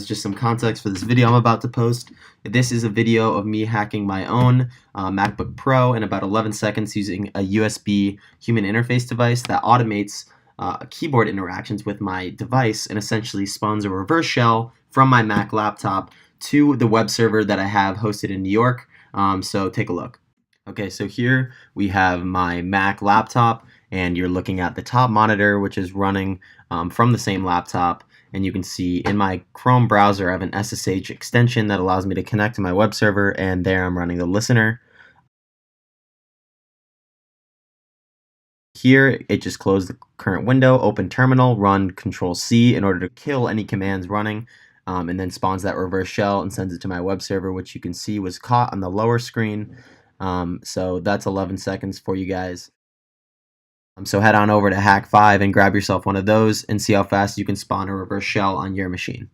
guys just some context for this video I'm about to post. This is a video of me hacking my own MacBook Pro in about 11 seconds using a USB human interface device that automates keyboard interactions with my device and essentially spawns a reverse shell from my Mac laptop to the web server that I have hosted in New York. So take a look. Okay, so here we have my Mac laptop, and you're looking at the top monitor, which is running from the same laptop. And you can see in my Chrome browser, I have an SSH extension that allows me to connect to my web server, and there I'm running the listener. Here, it just closed the current window, open terminal, run Control-C in order to kill any commands running, and then spawns that reverse shell and sends it to my web server, which you can see was caught on the lower screen. So that's 11 seconds for you guys. So head on over to Hack5 and grab yourself one of those and see how fast you can spawn a reverse shell on your machine.